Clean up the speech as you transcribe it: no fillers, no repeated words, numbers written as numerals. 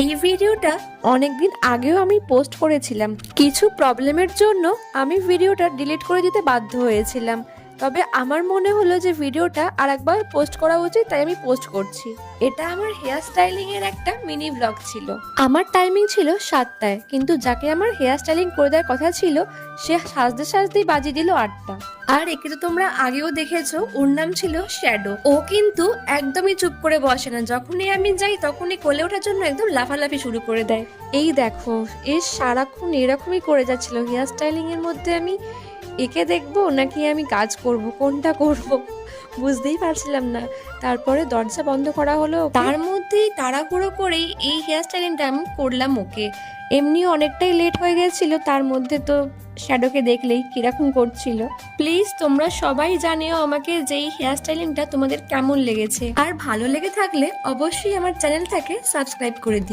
এই ভিডিওটা অনেকদিন আগেও আমি পোস্ট করেছিলাম। কিছু প্রবলেমের জন্য আমি ভিডিওটা ডিলিট করে দিতে বাধ্য হয়েছিলাম। তবে আমার মনে হলো যে ভিডিওটা আরেকবার পোস্ট করা উচিত, তাই আমি পোস্ট করছি। এটা আমার হেয়ার স্টাইলিং এর একটা মিনি ব্লগ ছিল। আমার টাইমিং ছিল 7টায়, কিন্তু যাকে আমার হেয়ার স্টাইলিং করে দেওয়ার কথা ছিল সে সাজতে সাজতেই বাজিয়ে দিল 8টা। আর একে তো তোমরা আগেও দেখেছো, ওর নাম ছিল শ্যাডো। ও কিন্তু একদমই চুপ করে বসে না, যখনই আমি যাই তখনই কোলে ওঠার জন্য একদম লাফালাফি শুরু করে দেয়। এই দেখো, এ সারাক্ষণ এরকমই করে যাচ্ছিল। হেয়ার স্টাইলিং এর মধ্যে আমি একে দেখবো নাকি আমি কাজ করব, কোনটা করব বুঝতেই পারছিলাম না। তারপরে দরজা বন্ধ করা হলো, তার মধ্যেই তাড়াহুড়ো করেই এই হেয়ার স্টাইলিংটা আমি করলাম ওকে। এমনিও অনেকটাই লেট হয়ে গেছিল, তার মধ্যে তো শ্যাডোকে দেখলেই কিরকম করছিল। প্লিজ তোমরা সবাই জানিও আমাকে যে এই হেয়ার স্টাইলিংটা তোমাদের কেমন লেগেছে, আর ভালো লেগে থাকলে অবশ্যই আমার চ্যানেলটাকে সাবস্ক্রাইব করে দিও।